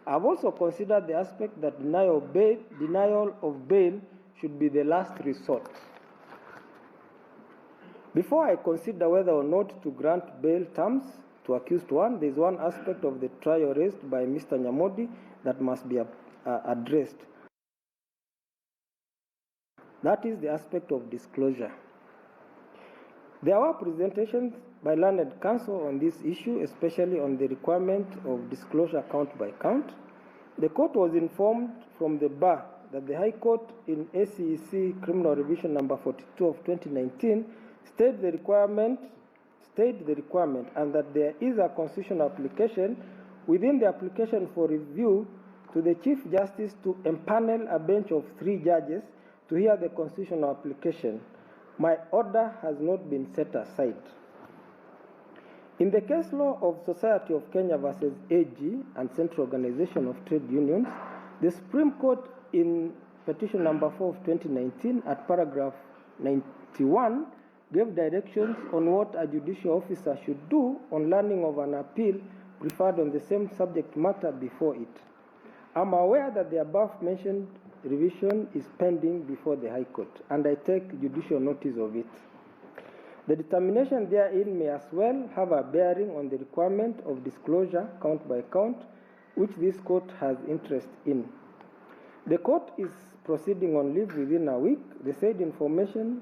I've also considered the aspect that denial of bail should be the last resort. Before I consider whether or not to grant bail terms to accused one, there is one aspect of the trial raised by Mr. Nyamodi that must be addressed. That is the aspect of disclosure. There were presentations by learned counsel on this issue, especially on the requirement of disclosure count by count. The court was informed from the bar that the High Court in ACEC Criminal Revision number 42 of 2019 stated the requirement and that there is a constitutional application within the application for review to the Chief Justice to empanel a bench of 3 judges to hear the constitutional application. My order has not been set aside. In the case law of Society of Kenya versus AG and Central Organization of Trade Unions, the Supreme Court in petition number 4 of 2019 at paragraph 91 gave directions on what a judicial officer should do on learning of an appeal preferred on the same subject matter before it. I'm aware that the above mentioned revision is pending before the High Court, and I take judicial notice of it. The determination therein may as well have a bearing on the requirement of disclosure count by count, which this court has interest in. The court is proceeding on leave within a week. The said information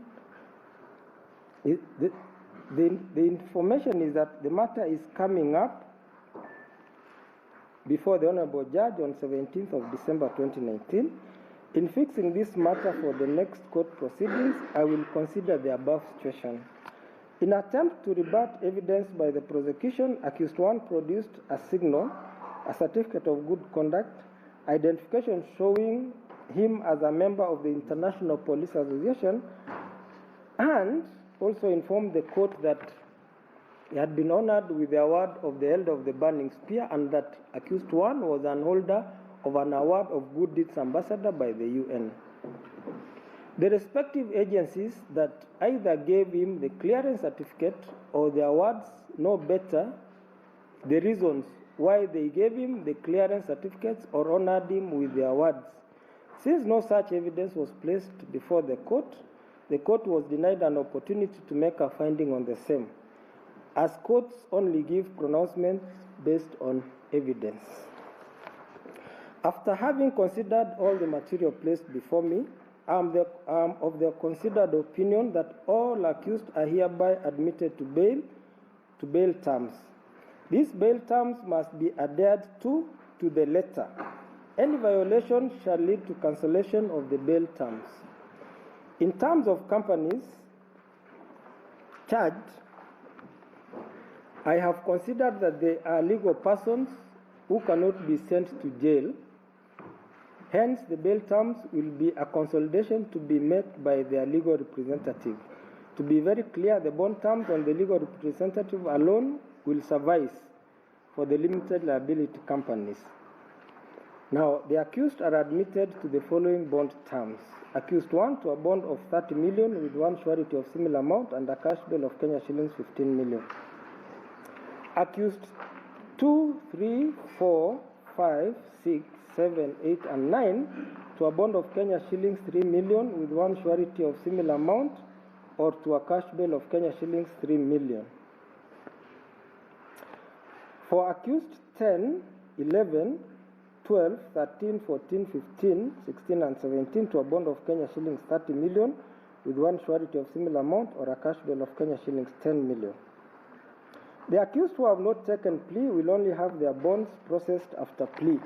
is the information is that the matter is coming up before the Honorable Judge on 17th of December 2019. In fixing this matter for the next court proceedings, I will consider the above situation. In attempt to rebut evidence by the prosecution, accused one produced a signal, a certificate of good conduct, identification showing him as a member of the International Police Association, and also informed the court that he had been honored with the award of the Elder of the Burning Spear, and that accused one was an holder of an award of Good Deeds Ambassador by the UN. The respective agencies that either gave him the clearance certificate or the awards know better the reasons why they gave him the clearance certificates or honored him with the awards. Since no such evidence was placed before the court was denied an opportunity to make a finding on the same, as courts only give pronouncements based on evidence. After having considered all the material placed before me, I am of the considered opinion that all accused are hereby admitted to bail terms. These bail terms must be adhered to the letter. Any violation shall lead to cancellation of the bail terms. In terms of companies charged, I have considered that they are legal persons who cannot be sent to jail. Hence, the bail terms will be a consolidation to be met by their legal representative. To be very clear, the bond terms on the legal representative alone will suffice for the limited liability companies. Now, the accused are admitted to the following bond terms. Accused 1 to a bond of 30 million with one surety of similar amount and a cash bail of Kenya Shillings 15 million. Accused 2, 3, 4, 5, 6, 7, 8, and 9 to a bond of Kenya Shillings 3 million with one surety of similar amount or to a cash bail of Kenya Shillings 3 million. For accused 10, 11, 12, 13, 14, 15, 16, and 17 to a bond of Kenya Shillings 30 million with one surety of similar amount or a cash bail of Kenya Shillings 10 million. The accused who have not taken plea will only have their bonds processed after plea.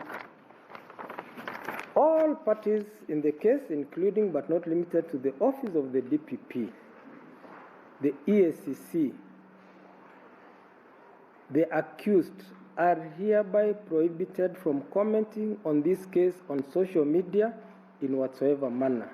All parties in the case, including but not limited to the office of the DPP, the EACC, the accused, are hereby prohibited from commenting on this case on social media in whatsoever manner.